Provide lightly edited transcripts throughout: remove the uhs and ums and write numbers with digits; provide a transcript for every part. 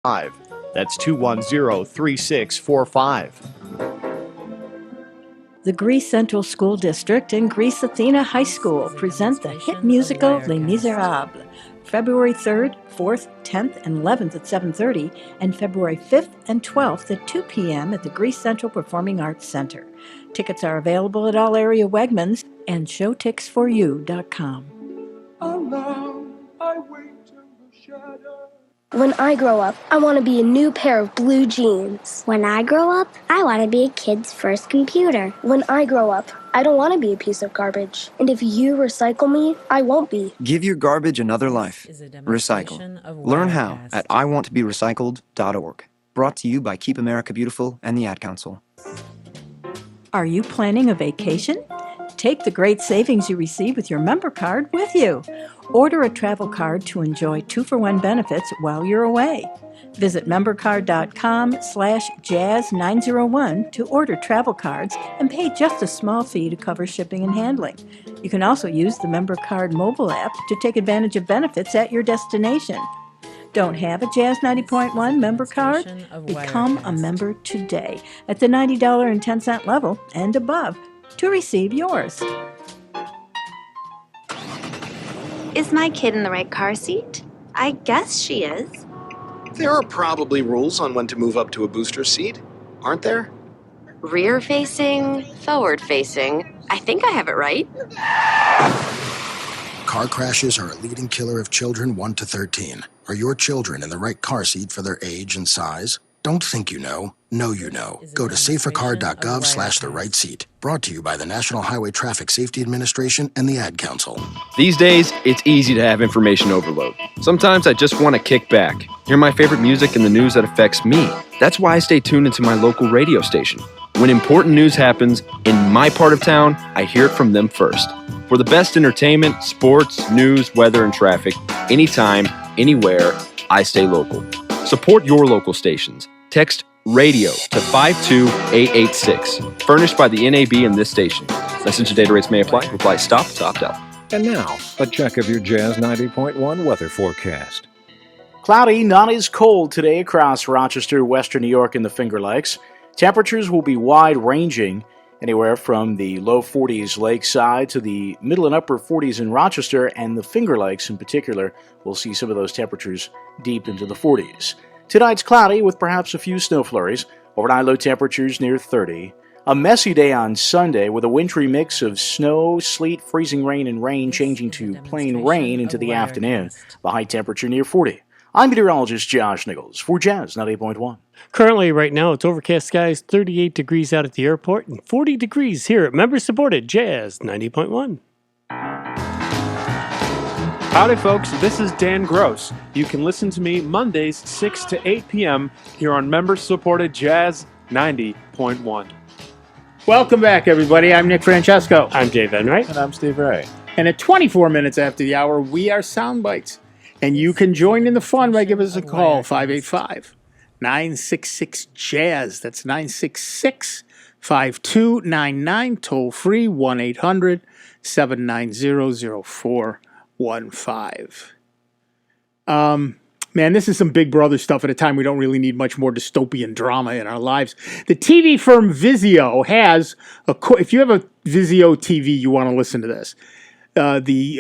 That's 210-3645. The Greece Central School District and Greece Athena High School present the hit musical Les Miserables, February 3rd, 4th, 10th, and 11th at 7:30, and February 5th and 12th at 2 p.m. at the Greece Central Performing Arts Center. Tickets are available at all area Wegmans and showtixforyou.com. Alone, I wait in the shadow. When I grow up, I want to be a new pair of blue jeans. When I grow up, I want to be a kid's first computer. When I grow up, I don't want to be a piece of garbage. And if you recycle me, I won't be. Give your garbage another life. Recycle. Learn how at iwanttoberecycled.org. Brought to you by Keep America Beautiful and the Ad Council. Are you planning a vacation? Take the great savings you receive with your member card with you. Order a travel card to enjoy 2-for-1 benefits while you're away. Visit membercard.com/jazz901 to order travel cards and pay just a small fee to cover shipping and handling. You can also use the member card mobile app to take advantage of benefits at your destination. Don't have a Jazz 90.1 member card? Become a member today at the $90.10 level and above to receive yours. Is my kid in the right car seat? I guess she is. There are probably rules on when to move up to a booster seat, aren't there? Rear-facing, forward-facing. I think I have it right. Car crashes are a leading killer of children 1 to 13. Are your children in the right car seat for their age and size? Don't think you know. Know you know. Go to safercar.gov/the-right-seat. Brought to you by the National Highway Traffic Safety Administration and the Ad Council. These days, it's easy to have information overload. Sometimes I just want to kick back, hear my favorite music and the news that affects me. That's why I stay tuned into my local radio station. When important news happens in my part of town, I hear it from them first. For the best entertainment, sports, news, weather, and traffic, anytime, anywhere, I stay local. Support your local stations. Text RADIO to 52886. Furnished by the NAB and this station. Message and data rates may apply. Reply STOP to opt out. And now, a check of your Jazz 90.1 weather forecast. Cloudy, not as cold today across Rochester, Western New York, and the Finger Lakes. Temperatures will be wide-ranging, anywhere from the low 40s lakeside to the middle and upper 40s in Rochester, and the Finger Lakes in particular. We'll see some of those temperatures deep into the 40s. Tonight's cloudy with perhaps a few snow flurries. Overnight low temperatures near 30. A messy day on Sunday with a wintry mix of snow, sleet, freezing rain, and rain changing to plain rain into the afternoon. The high temperature near 40. I'm meteorologist Josh Nichols for Jazz 98.1. Currently, right now, it's overcast skies, 38 degrees out at the airport, and 40 degrees here at member-supported Jazz 90.1. Howdy, folks. This is Dan Gross. You can listen to me Mondays, 6 to 8 p.m. here on member-supported Jazz 90.1. Welcome back, everybody. I'm Nick Francesco. I'm Dave Enright. And I'm Steve Ray. And at 24 minutes after the hour, we are Sound Bytes. And you can join in the fun by giving us a call, 585-966-JAZZ. That's 966-5299. Toll free, 1-800-790-0415. Man, this is some Big Brother stuff at a time we don't really need much more dystopian drama in our lives. The TV firm Vizio has, if you have a Vizio TV, you want to listen to this. The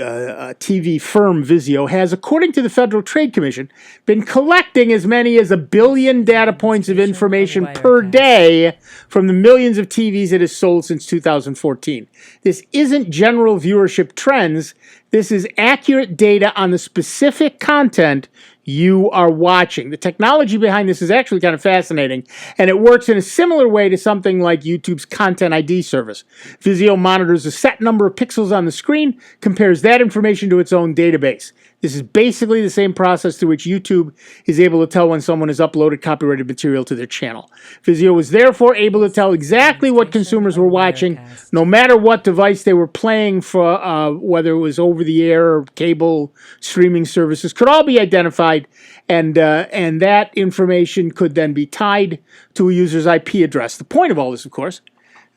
TV firm Vizio has, according to the Federal Trade Commission, been collecting as many as 1 billion data points of information per day from the millions of TVs it has sold since 2014. This isn't general viewership trends. This is accurate data on the specific content you are watching. The technology behind this is actually kind of fascinating, and it works in a similar way to something like YouTube's Content ID service. Vizio monitors a set number of pixels on the screen, compares that information to its own database. This is basically the same process through which YouTube is able to tell when someone has uploaded copyrighted material to their channel. Vizio was therefore able to tell exactly what consumers were watching, no matter what device they were playing for, whether it was over-the-air or cable streaming services, could all be identified, and that information could then be tied to a user's IP address. The point of all this, of course,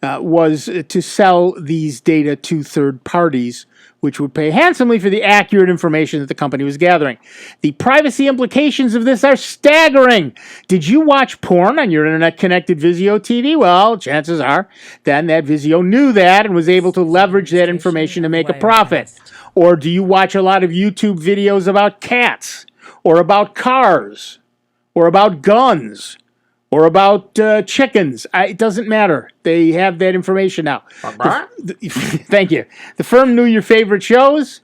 was to sell these data to third parties which would pay handsomely for the accurate information that the company was gathering. The privacy implications of this are staggering. Did you watch porn on your internet-connected Vizio TV? Well, chances are then that Vizio knew that and was able to leverage that information to make a profit. Or do you watch a lot of YouTube videos about cats, or about cars, or about guns, or about chickens? It doesn't matter. They have that information now. Thank you. The firm knew your favorite shows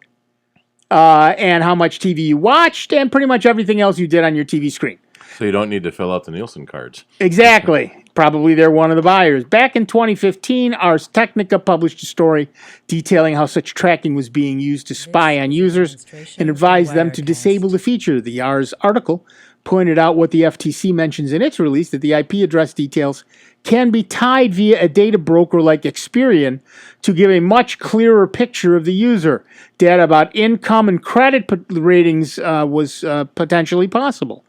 and how much TV you watched and pretty much everything else you did on your TV screen. So you don't need to fill out the Nielsen cards. Exactly. Probably they're one of the buyers. Back in 2015, Ars Technica published a story detailing how such tracking was being used to spy on users and advised them to disable the feature. The Ars article pointed out what the FTC mentions in its release, that the IP address details can be tied via a data broker like Experian to give a much clearer picture of the user. Data about income and credit ratings was potentially possible.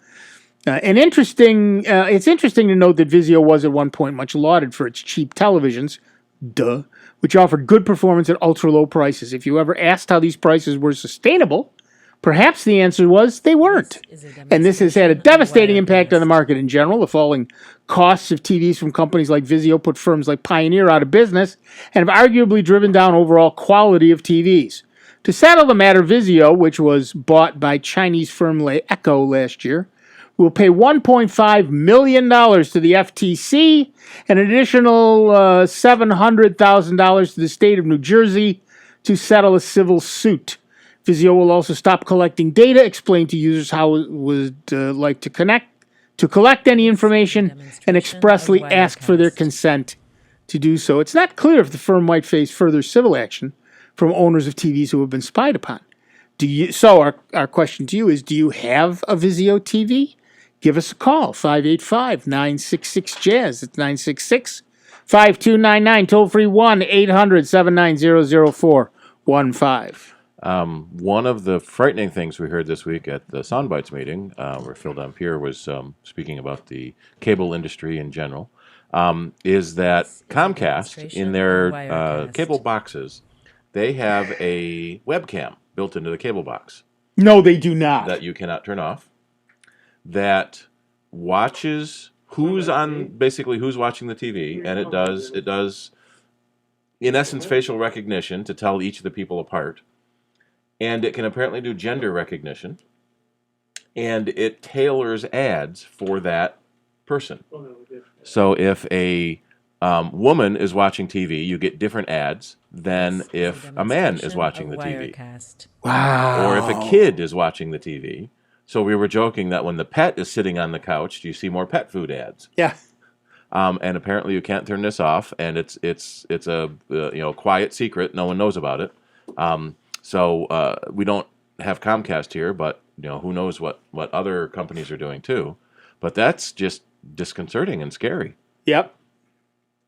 It's interesting to note that Vizio was at one point much lauded for its cheap televisions, which offered good performance at ultra-low prices. If you ever asked how these prices were sustainable, perhaps the answer was they weren't. And this has had a devastating impact on the market in general. The falling costs of TVs from companies like Vizio put firms like Pioneer out of business and have arguably driven down overall quality of TVs. To settle the matter, Vizio, which was bought by Chinese firm Echo last year, will pay $1.5 million to the FTC and an additional $700,000 to the state of New Jersey to settle a civil suit. Vizio will also stop collecting data, explain to users how it would like to collect any information, and expressly ask for their consent to do so. It's not clear if the firm might face further civil action from owners of TVs who have been spied upon. Our question to you is, do you have a Vizio TV? Give us a call, 585-966-JAZZ. It's 966-5299. Toll free 1-800-790-0415. One of the frightening things we heard this week at the Soundbites meeting, where Phil Dampier was speaking about the cable industry in general, is that Comcast, in their cable boxes, they have a webcam built into the cable box. No, they do not. That you cannot turn off. That watches who's watching the TV, and it does in essence facial recognition to tell each of the people apart, and it can apparently do gender recognition, and it tailors ads for that person. So if a woman is watching TV, you get different ads than if a man is watching the TV. Wow. Or if a kid is watching the TV. So we were joking that when the pet is sitting on the couch, you see more pet food ads. Yeah. And apparently you can't turn this off, and it's a quiet secret. No one knows about it. So we don't have Comcast here, but who knows what other companies are doing too. But that's just disconcerting and scary. Yep.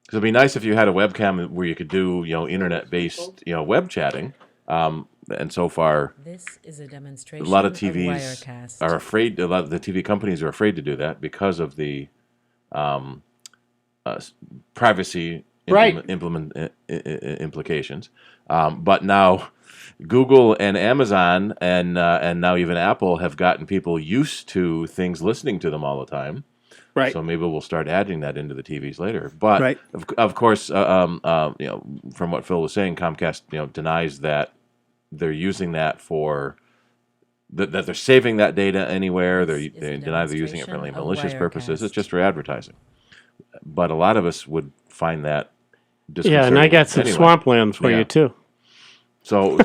Because it'd be nice if you had a webcam where you could do web-based web chatting. And so far, this is a demonstration a lot of TVs are afraid. A lot of the TV companies are afraid to do that because of the privacy implications. But now, Google and Amazon and now even Apple have gotten people used to things listening to them all the time. Right. So maybe we'll start adding that into the TVs later. But of course, from what Phil was saying, Comcast denies that they're using that for that they're saving that data anywhere. They deny they're using it for any malicious purposes. It's just for advertising. But a lot of us would find that disconcerting. Yeah, and I got some swampland for you too. So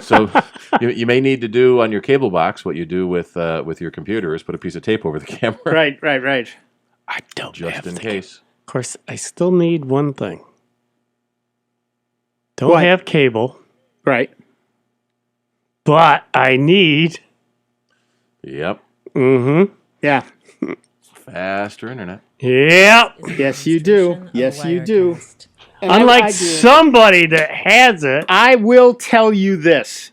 you may need to do on your cable box what you do with your computer is put a piece of tape over the camera. Right. I don't just in case. Of course, I still need one thing. Don't have cable. Right. But I need. Yep. Mm-hmm. Yeah. Faster internet. Yep. Yes, you do. Yes, you do. And unlike somebody that has it. I will tell you this.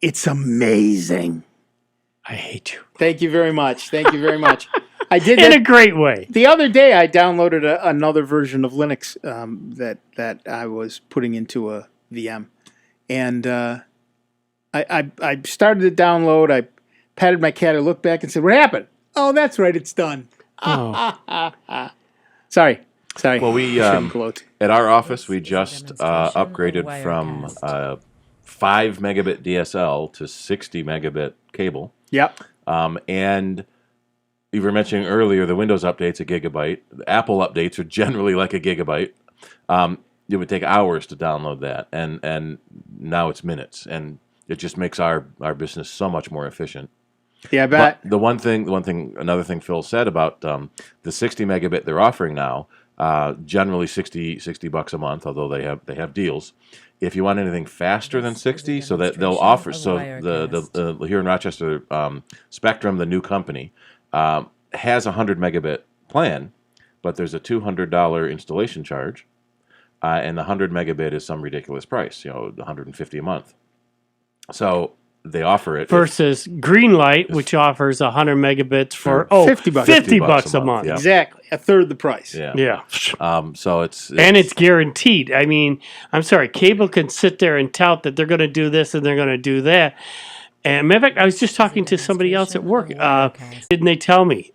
It's amazing. I hate you. Thank you very much. I did in a great way. The other day, I downloaded another version of Linux that I was putting into a VM, and I started to download. I patted my cat. I looked back and said, "What happened?" Oh, that's right. It's done. Oh. Sorry. Well, we shouldn't gloat. at our office we just upgraded from 5 megabit DSL to 60 megabit cable. Yep. And you were mentioning earlier the Windows update's a gigabyte. The Apple updates are generally like a gigabyte. It would take hours to download that, and now it's minutes, and it just makes our business so much more efficient. Yeah, I bet. But another thing Phil said about the 60 megabit they're offering now, generally $60 a month, although they have deals. If you want anything faster than 60, so that they'll offer, so the here in Rochester, Spectrum, the new company, has a 100 megabit plan, but there's a $200 installation charge, and the 100 megabit is some ridiculous price, $150 a month. So they offer it versus Greenlight, which offers 100 megabits for $50 a month. Yeah. Exactly, a third the price. Yeah. So it's guaranteed. I mean, I'm sorry, cable can sit there and tout that they're going to do this and they're going to do that. And matter of fact, I was just talking to somebody else at work. Didn't they tell me?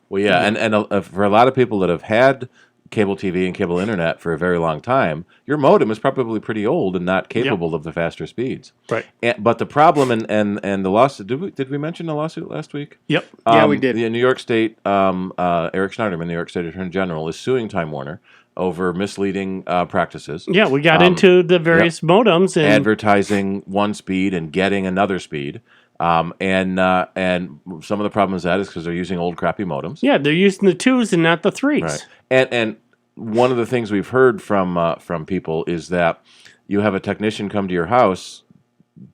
Well, yeah, and for a lot of people that have had cable TV and cable internet for a very long time, your modem is probably pretty old and not capable of the faster speeds. Right. But the problem and the lawsuit, did we mention the lawsuit last week? Yep. Yeah, we did. The New York State, Eric Schneiderman, New York State Attorney General, is suing Time Warner over misleading practices. Yeah, we got into the various modems and advertising one speed and getting another speed. And some of the problem with that is because they're using old crappy modems. Yeah, they're using the 2s and not the 3s. Right. And one of the things we've heard from people is that you have a technician come to your house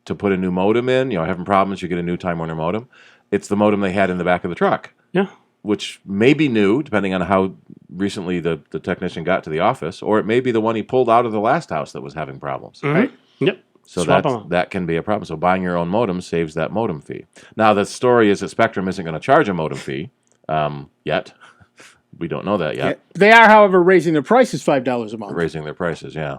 to put a new modem in, having problems, you get a new Time Warner modem. It's the modem they had in the back of the truck. Yeah. Which may be new, depending on how recently the technician got to the office, or it may be the one he pulled out of the last house that was having problems. Mm-hmm. Right. Yep. So that can be a problem. So buying your own modem saves that modem fee. Now, the story is that Spectrum isn't going to charge a modem fee yet. We don't know that yet. Yeah. They are, however, raising their prices $5 a month. Raising their prices, yeah.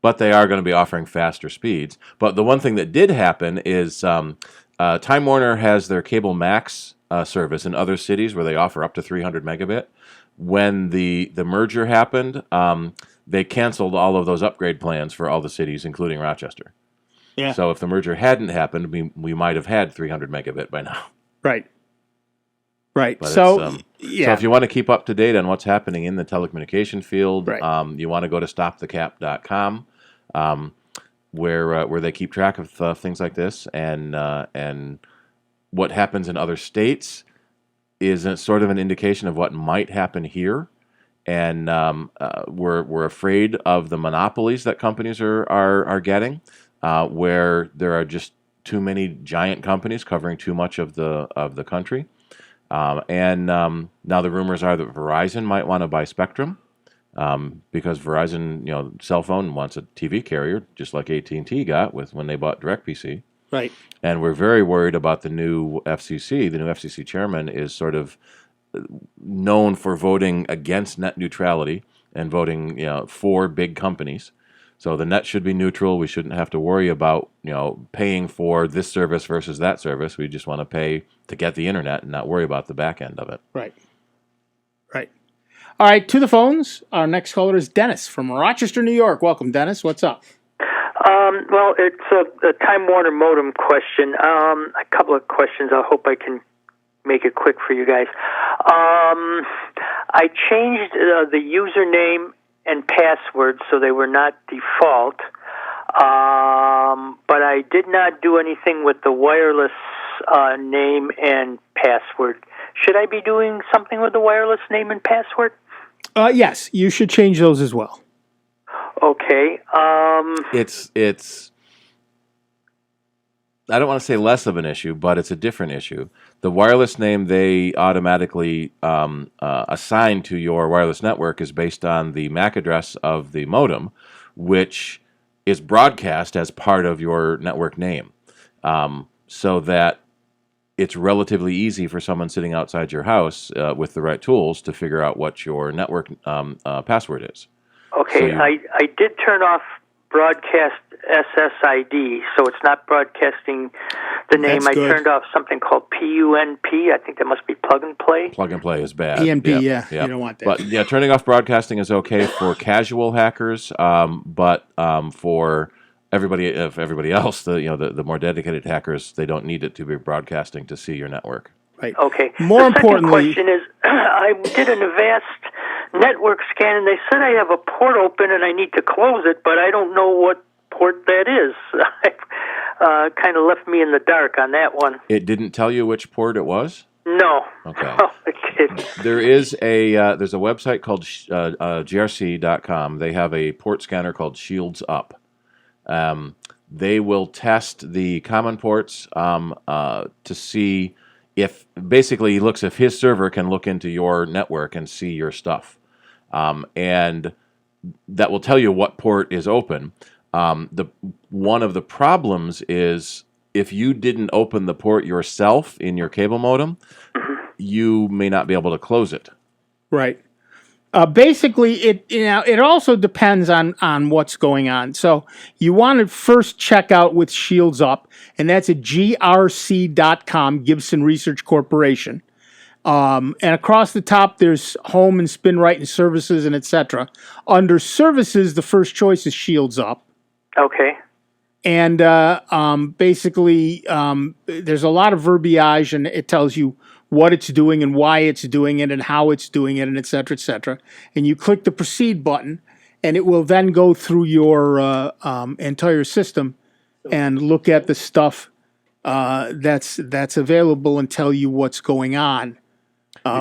But they are going to be offering faster speeds. But the one thing that did happen is Time Warner has their Cable Max service in other cities where they offer up to 300 megabit. When the merger happened, they canceled all of those upgrade plans for all the cities, including Rochester. Yeah. So if the merger hadn't happened, we might have had 300 megabit by now. Right. Right. But So if you want to keep up to date on what's happening in the telecommunication field, right. You want to go to stopthecap.com, where they keep track of things like this, and what happens in other states is sort of an indication of what might happen here. And we're afraid of the monopolies that companies are getting, where there are just too many giant companies covering too much of the country. And now the rumors are that Verizon might want to buy Spectrum, because Verizon, cell phone wants a TV carrier, just like AT&T got when they bought DirectPC. Right. And we're very worried about the new FCC. The new FCC chairman is sort of known for voting against net neutrality and voting, for big companies. So the net should be neutral. We shouldn't have to worry about, paying for this service versus that service. We just want to pay to get the internet and not worry about the back end of it. Right. Right. All right, to the phones. Our next caller is Dennis from Rochester, New York. Welcome, Dennis. What's up? Well, it's a Time Warner modem question. A couple of questions. I hope I can make it quick for you guys. I changed the username and password so they were not default, but I did not do anything with the wireless name and password. Should I be doing something with the wireless name and password? Yes, you should change those as well. Okay. It's I don't want to say less of an issue, but it's a different issue. The wireless name they automatically assign to your wireless network is based on the MAC address of the modem, which is broadcast as part of your network name, so that it's relatively easy for someone sitting outside your house with the right tools to figure out what your network password is. Okay, So I did turn off broadcast SSID, so it's not broadcasting the name. That's I good. turned off something called PUNP. I think that must be plug and play. Plug and play is bad. PNP, Yep, you don't want that. But yeah, turning off broadcasting is okay for casual hackers, but for everybody else, the more dedicated hackers, they don't need it to be broadcasting to see your network. Right. Okay. More the importantly, second question is, I did an Avast network scan, and they said I have a port open and I need to close it, but I don't know what port that is. Kind of left me in the dark on that one. It didn't tell you which port it was? No. Okay. No, it didn't. There is there's a website called grc.com. They have a port scanner called Shields Up. They will test the common ports to see if basically he looks if his server can look into your network and see your stuff, and that will tell you what port is open. One of the problems is if you didn't open the port yourself in your cable modem, you may not be able to close it. right. Basically, it also depends on what's going on. So you want to first check out with Shields Up, and that's at grc.com, Gibson Research Corporation. And across the top, there's Home and Spin Right and Services and etc. Under Services, the first choice is Shields Up. Okay. And basically, there's a lot of verbiage, and it tells you what it's doing and why it's doing it and how it's doing it and et cetera, et cetera. And you click the proceed button, and it will then go through your entire system and look at the stuff that's available and tell you what's going on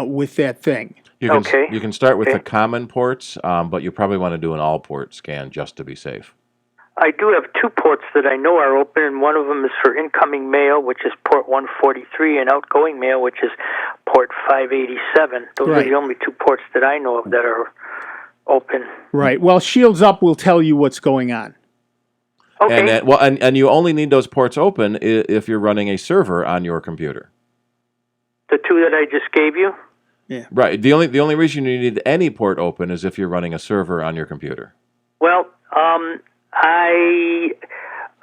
with that thing. You can start with the common ports, but you probably want to do an all port scan just to be safe. I do have two ports that I know are open, and one of them is for incoming mail, which is port 143, and outgoing mail, which is port 587. Those are the only two ports that I know of that are open. Right. Well, Shields Up will tell you what's going on. Okay. And you only need those ports open if you're running a server on your computer. The two that I just gave you? Yeah. Right. The only reason you need any port open is if you're running a server on your computer. Well,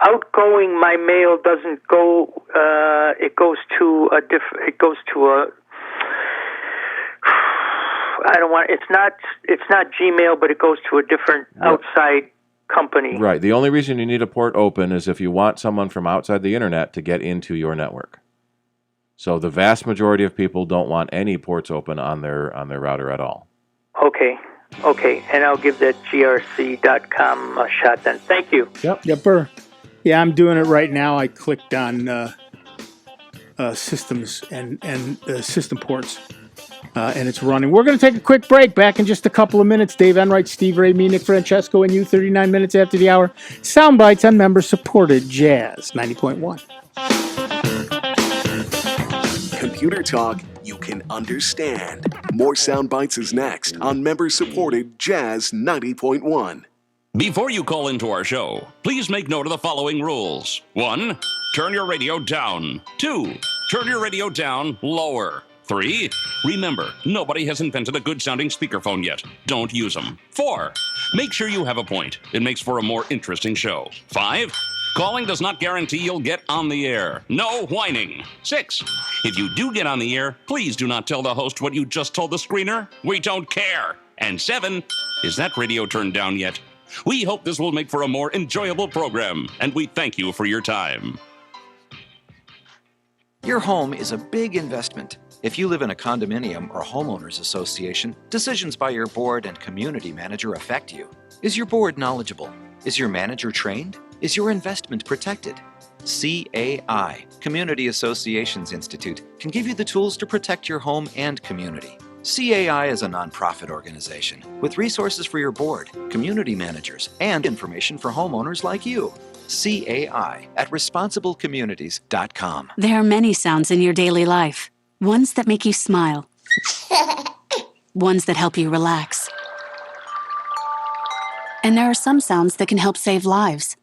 outgoing my mail doesn't go. It goes to a different. It goes to a. I don't want. It's not Gmail, but it goes to a different outside company. Right. The only reason you need a port open is if you want someone from outside the internet to get into your network. So the vast majority of people don't want any ports open on their router at all. Okay, and I'll give that grc.com a shot then. Thank you. Yepper. Yeah, I'm doing it right now. I clicked on systems and system ports, and it's running. We're going to take a quick break. Back in just a couple of minutes. Dave Enright, Steve Ray, me, Nick Francesco, and you. 39 minutes after the hour. Sound Bites on member-supported Jazz 90.1. Computer talk you can understand. More Sound Bites is next on member-supported Jazz 90.1. Before you call into our show, please make note of the following rules. 1, turn your radio down. 2, turn your radio down lower. 3, remember, nobody has invented a good-sounding speakerphone yet. Don't use them. 4, make sure you have a point. It makes for a more interesting show. 5, calling does not guarantee you'll get on the air. No whining. 6, if you do get on the air, please do not tell the host what you just told the screener. We don't care. And 7, is that radio turned down yet? We hope this will make for a more enjoyable program, and we thank you for your time. Your home is a big investment. If you live in a condominium or homeowners association, decisions by your board and community manager affect you. Is your board knowledgeable? Is your manager trained? Is your investment protected? CAI, Community Associations Institute, can give you the tools to protect your home and community. CAI is a nonprofit organization with resources for your board, community managers, and information for homeowners like you. CAI at responsiblecommunities.com. There are many sounds in your daily life. Ones that make you smile. Ones that help you relax. And there are some sounds that can help save lives.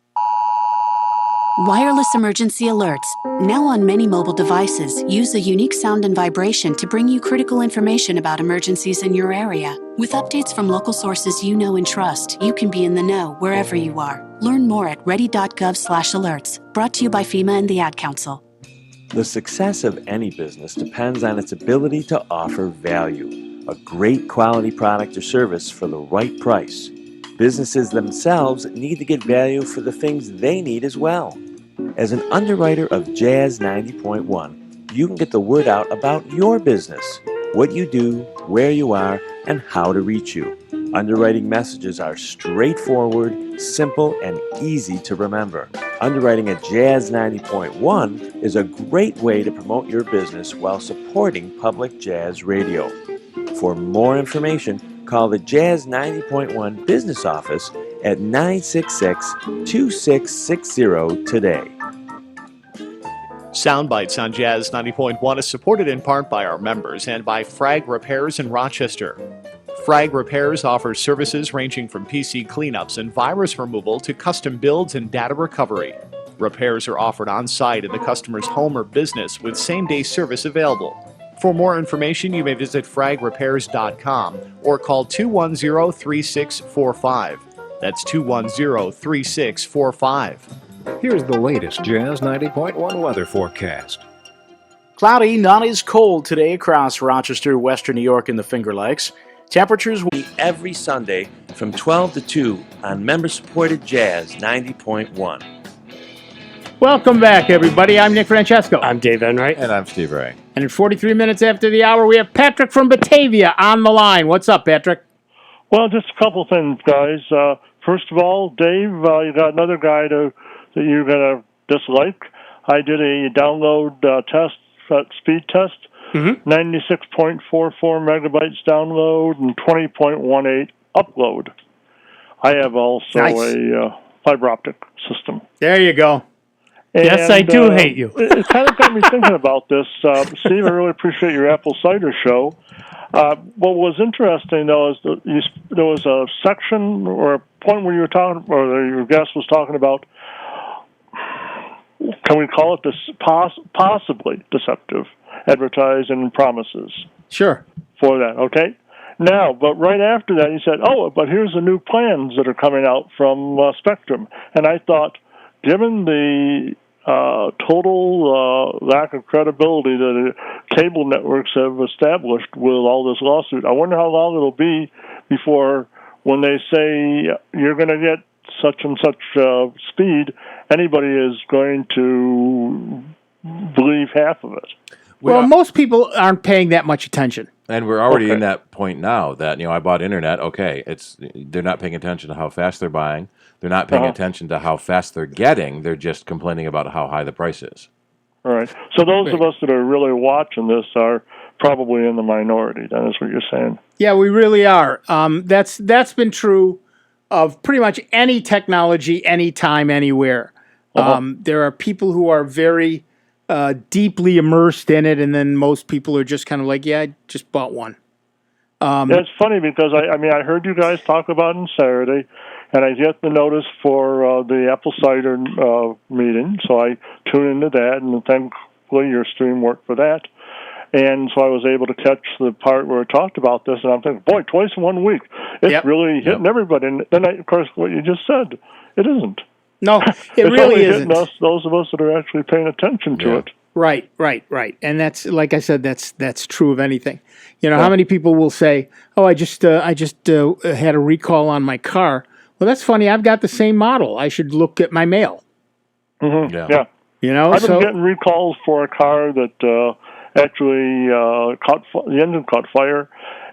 Wireless emergency alerts, now on many mobile devices, use a unique sound and vibration to bring you critical information about emergencies in your area. With updates from local sources you know and trust, you can be in the know wherever you are. Learn more at ready.gov/alerts. Brought to you by FEMA and the Ad Council. The success of any business depends on its ability to offer value, a great quality product or service for the right price. Businesses themselves need to get value for the things they need as well. As an underwriter of Jazz 90.1, you can get the word out about your business, what you do, where you are, and how to reach you. Underwriting messages are straightforward, simple, and easy to remember. Underwriting at Jazz 90.1 is a great way to promote your business while supporting public jazz radio. For more information, call the Jazz 90.1 business office at 966-2660 today. Sound Bytes on Jazz 90.1 is supported in part by our members and by Frag Repairs in Rochester. Frag Repairs offers services ranging from PC cleanups and virus removal to custom builds and data recovery. Repairs are offered on-site in the customer's home or business with same-day service available. For more information, you may visit fragrepairs.com or call 210-3645. That's 210-3645. Here's the latest Jazz 90.1 weather forecast. Cloudy, not as cold today across Rochester, Western New York, and the Finger Lakes. Temperatures will be every Sunday from 12 to 2 on member-supported Jazz 90.1. Welcome back, everybody. I'm Nick Francesco. I'm Dave Enright. And I'm Steve Ray. And in 43 minutes after the hour, we have Patrick from Batavia on the line. What's up, Patrick? Well, just a couple things, guys. First of all, Dave, you got another guy that you're going to dislike. I did a download speed test. 96.44 megabytes download and 20.18 upload. I have also a fiber optic system. There you go. Yes, I do hate you. It kind of got me thinking about this. Steve, I really appreciate your apple cider show. What was interesting, though, is that there was a section or a point where you were talking, or your guest was talking about, can we call it this possibly deceptive advertising and promises? Sure. For that, okay? Now, but right after that, he said, but here's the new plans that are coming out from Spectrum. And I thought, given the total lack of credibility that cable networks have established with all this lawsuit, I wonder how long it'll be before, when they say you're going to get such and such speed, anybody is going to believe half of it. Well, most people aren't paying that much attention. And we're already in that point now that, I bought internet. Okay, they're not paying attention to how fast they're buying. They're not paying attention to how fast they're getting. They're just complaining about how high the price is. All right. So those of us that are really watching this are probably in the minority. That is what you're saying. Yeah, we really are. That's been true of pretty much any technology, anytime, anywhere. There are people who are very deeply immersed in it, and then most people are just kind of like, yeah, I just bought one. It's funny because I heard you guys talk about it on Saturday, and I get the notice for the apple cider meeting, so I tune into that, and thankfully your stream worked for that. And so I was able to catch the part where it talked about this, and I'm thinking, boy, twice in 1 week. It's really hitting everybody. And then, of course, what you just said, it isn't. No, it it's really only isn't. Hitting us, those of us that are actually paying attention to it. Right. And that's, like I said, that's true of anything. How many people will say, I just had a recall on my car. Well, that's funny. I've got the same model. I should look at my mail. Mm-hmm. Yeah. I've been getting recalls for a car that actually the engine caught fire,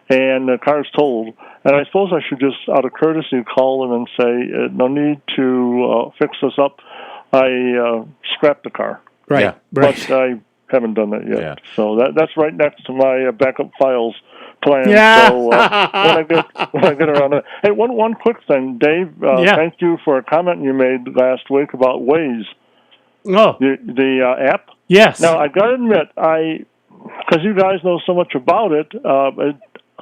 and the car's totaled. And I suppose I should just, out of courtesy, call them and say, no need to fix this up. I scrapped the car. Right. But I haven't done that yet. Yeah. So that's right next to my backup files plan. Yeah. So when I get around to it. Hey, one quick thing, Dave. Thank you for a comment you made last week about Waze. Oh. The app? Yes. Now, I got to admit, because you guys know so much about it,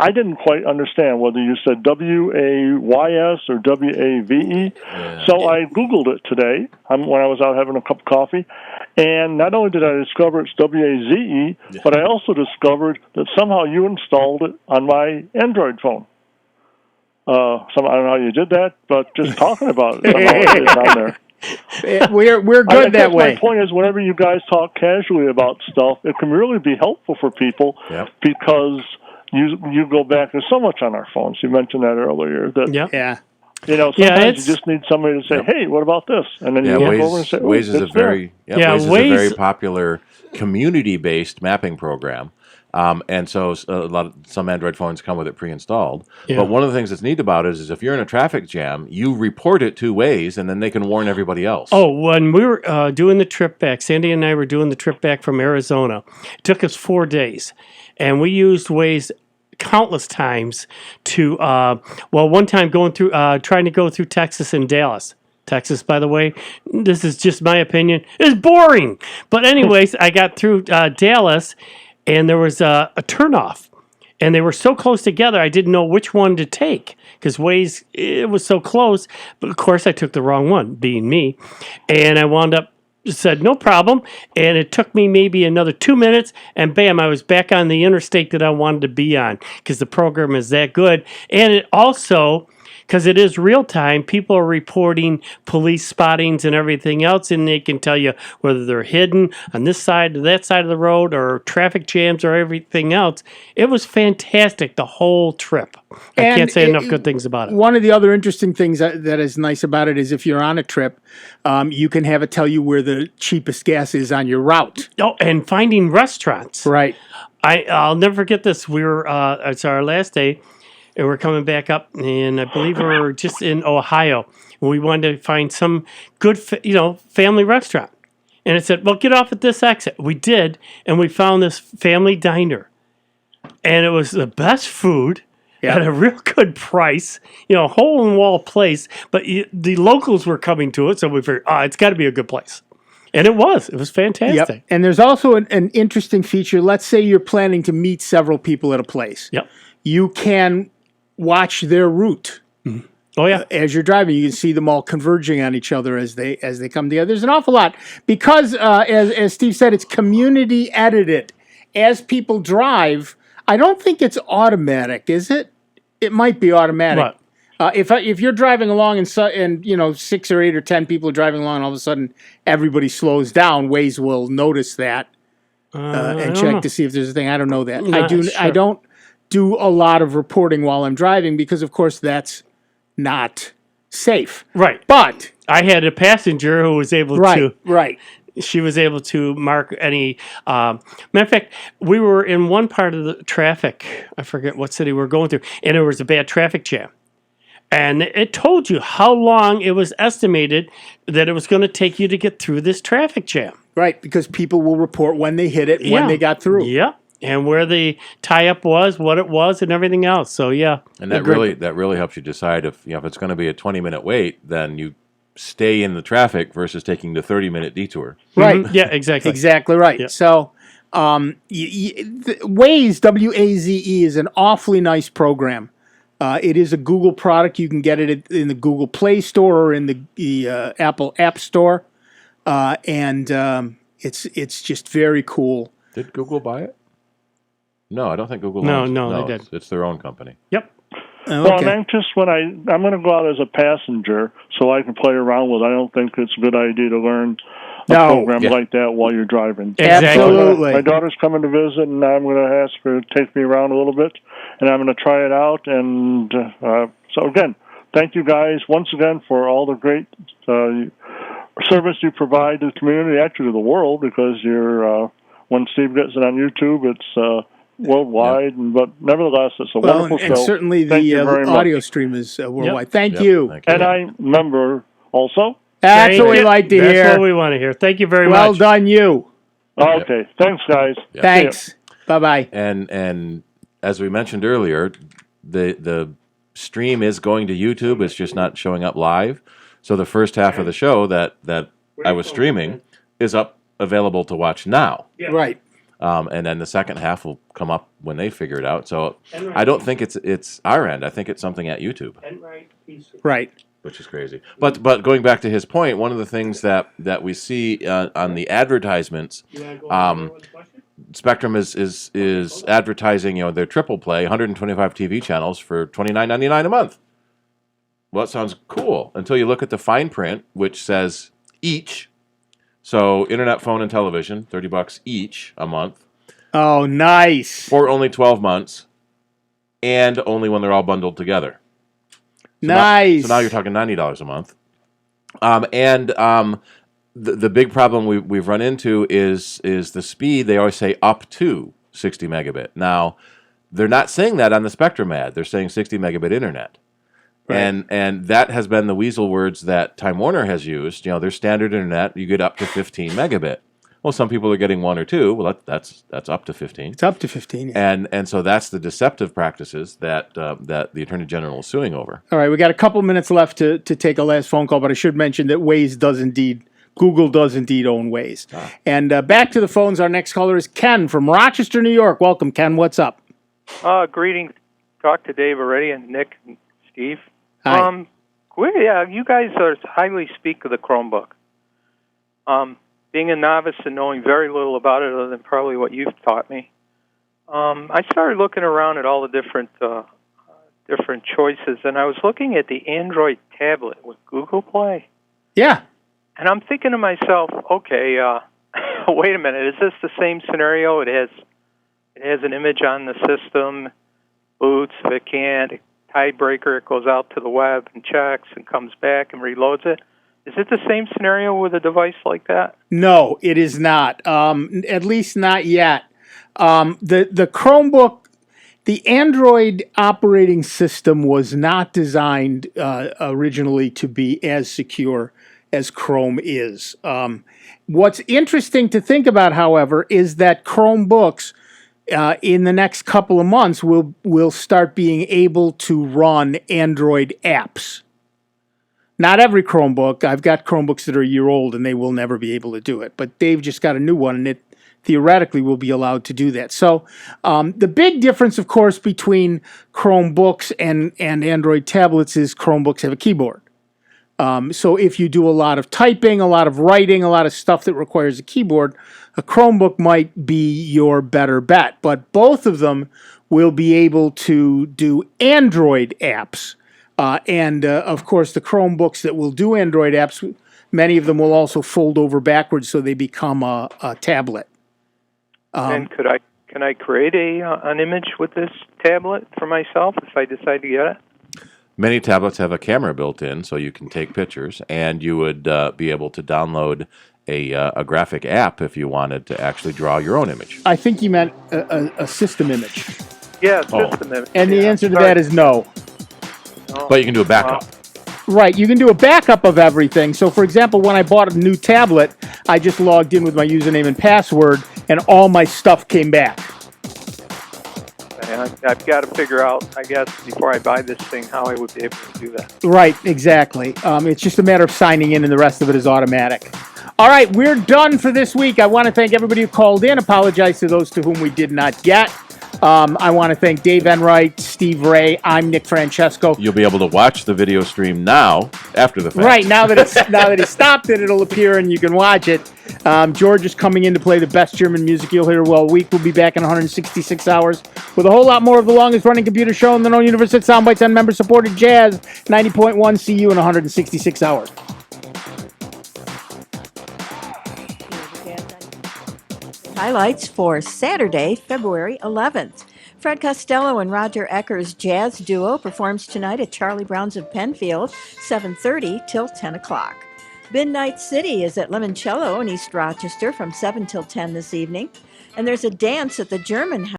I didn't quite understand whether you said W-A-Y-S or W-A-V-E. So I Googled it today when I was out having a cup of coffee. And not only did I discover it's W-A-Z-E, but I also discovered that somehow you installed it on my Android phone. I don't know how you did that, but just talking about it, somehow it is on there. We're good that way. My point is, whenever you guys talk casually about stuff, it can really be helpful for people because you go back. There's so much on our phones. You mentioned that earlier. That sometimes you just need somebody to say, "Hey, what about this?" And then you look over and say, Waze is a very Waze is a Waze- very popular community-based mapping program. And so some Android phones come with it pre-installed. Yeah. But one of the things that's neat about it is if you're in a traffic jam, you report it to Waze, and then they can warn everybody else. Oh, when we were doing the trip back, Sandy and I were doing the trip back from Arizona. It took us 4 days, and we used Waze countless times to, one time going through, trying to go through Texas and Dallas. Texas, by the way, this is just my opinion, is boring. But anyways, I got through Dallas, and there was a turnoff, and they were so close together, I didn't know which one to take because Waze, it was so close. But of course, I took the wrong one, being me, and I wound up said no problem, and it took me maybe another 2 minutes, and bam, I was back on the interstate that I wanted to be on because the program is that good, and it also. Because it is real time, people are reporting police spottings and everything else, and they can tell you whether they're hidden on this side or that side of the road or traffic jams or everything else. It was fantastic, the whole trip. I can't say enough good things about it. One of the other interesting things that is nice about it is if you're on a trip, you can have it tell you where the cheapest gas is on your route. Oh, and finding restaurants. Right. I'll never forget this. We were, it's our last day. And we're coming back up, and I believe we were just in Ohio. We wanted to find some good, family restaurant. And it said, well, get off at this exit. We did, and we found this family diner. And it was the best food at a real good price, hole-in-wall place. But the locals were coming to it, so we figured, it's got to be a good place. And it was. It was fantastic. Yep. And there's also an interesting feature. Let's say you're planning to meet several people at a place. Yep. You can watch their route. Mm-hmm. Oh yeah, as you're driving, you can see them all converging on each other as they come together. There's an awful lot because, as Steve said, it's community edited. As people drive, I don't think it's automatic, is it? It might be automatic. Right. If you're driving along and 6 or 8 or 10 people are driving along, and all of a sudden everybody slows down, Waze will notice that and check to see if there's a thing. I don't know that. I don't do a lot of reporting while I'm driving because, of course, that's not safe. Right. But I had a passenger who was able to. Right. She was able to mark any. Matter of fact, we were in one part of the traffic. I forget what city we were going through, and there was a bad traffic jam. And it told you how long it was estimated that it was going to take you to get through this traffic jam. Right, because people will report when they hit it, when they got through. Yeah. And where the tie-up was, what it was, and everything else. So yeah, and that really helps you decide if it's going to be a 20-minute wait, then you stay in the traffic versus taking the 30-minute detour. Right. Yeah. Exactly. Exactly right. Yeah. So, Waze, W-A-Z-E, is an awfully nice program. It is a Google product. You can get it in the Google Play Store or in the Apple App Store, and it's just very cool. Did Google buy it? No, I don't think Google. No, they did. It's their own company. Yep. Well, I'm anxious when I'm going to go out as a passenger so I can play around with it. I don't think it's a good idea to learn a program like that while you're driving. Exactly. Absolutely. My daughter's coming to visit, and I'm going to ask her to take me around a little bit, and I'm going to try it out. And so, again, thank you guys once again for all the great service you provide to the community, actually to the world, because when Steve gets it on YouTube, it's worldwide, but nevertheless, it's a wonderful show. And certainly the audio stream is worldwide. Thank you. And I remember also. That's what we like to hear. That's what we want to hear. Thank you very much. Well done, you. Okay. Thanks, guys. Yep. Thanks. Bye-bye. And as we mentioned earlier, the stream is going to YouTube. It's just not showing up live. So the first half of the show that I was streaming is available to watch now. Right. and then the second half will come up when they figure it out. So I don't think it's our end. I think it's something at YouTube. Right. Which is crazy. But going back to his point, one of the things that we see on the advertisements, Spectrum is advertising, their triple play, 125 TV channels for $29.99 a month. Well, that sounds cool until you look at the fine print, which says each. So internet, phone, and television, $30 each a month. Oh, nice. For only 12 months, and only when they're all bundled together. So nice. Now you're talking $90 a month. The big problem we've run into is the speed. They always say up to 60 megabit. Now, they're not saying that on the Spectrum ad. They're saying 60 megabit internet. Right. And that has been the weasel words that Time Warner has used. Their standard internet, you get up to 15 megabit. Well, some people are getting 1 or 2. Well, that's up to 15. It's up to 15. Yeah. And so that's the deceptive practices that the Attorney General is suing over. All right, we got a couple minutes left to take a last phone call, but I should mention that Google does indeed own Waze. And back to the phones. Our next caller is Ken from Rochester, New York. Welcome, Ken. What's up? Greetings. Talked to Dave already, and Nick and Steve. Hi. You guys highly speak of the Chromebook. Being a novice and knowing very little about it other than probably what you've taught me, I started looking around at all the different choices, and I was looking at the Android tablet with Google Play. Yeah. And I'm thinking to myself, okay, wait a minute, is this the same scenario? It has an image on the system, boots, if it can't, tiebreaker, it goes out to the web and checks and comes back and reloads it. Is it the same scenario with a device like that? No, it is not. At least not yet. The Chromebook, the Android operating system was not designed originally to be as secure as Chrome is. What's interesting to think about, however, is that Chromebooks in the next couple of months will start being able to run Android apps. Not every Chromebook. I've got Chromebooks that are a year old and they will never be able to do it. But Dave just got a new one and it theoretically will be allowed to do that. So the big difference, of course, between Chromebooks and Android tablets is Chromebooks have a keyboard. So if you do a lot of typing, a lot of writing, a lot of stuff that requires a keyboard, a Chromebook might be your better bet. But both of them will be able to do Android apps. Of course, the Chromebooks that will do Android apps, many of them will also fold over backwards so they become a tablet. And can I create an image with this tablet for myself if I decide to get it? Many tablets have a camera built in, so you can take pictures, and you would be able to download a graphic app if you wanted to actually draw your own image. I think you meant a system image. Yeah, system image. And the answer to that is no. But you can do a backup. Right, you can do a backup of everything. So, for example, when I bought a new tablet, I just logged in with my username and password, and all my stuff came back. I've got to figure out, I guess, before I buy this thing, how I would be able to do that. Right, exactly. It's just a matter of signing in, and the rest of it is automatic. All right, we're done for this week. I want to thank everybody who called in. Apologize to those to whom we did not get. I want to thank Dave Enright, Steve Ray. I'm Nick Francesco. You'll be able to watch the video stream now after the fact. Right, now that he stopped it, it'll appear and you can watch it. George is coming in to play the best German music you'll hear all week. We'll be back in 166 hours with a whole lot more of the longest running computer show in the known universe at Soundbites and member-supported Jazz 90.1. See you in 166 hours. Highlights for Saturday, February 11th. Fred Costello and Roger Ecker's jazz duo performs tonight at Charlie Brown's of Penfield, 7:30 till 10 o'clock. Midnight City is at Limoncello in East Rochester from 7 till 10 this evening. And there's a dance at the German House.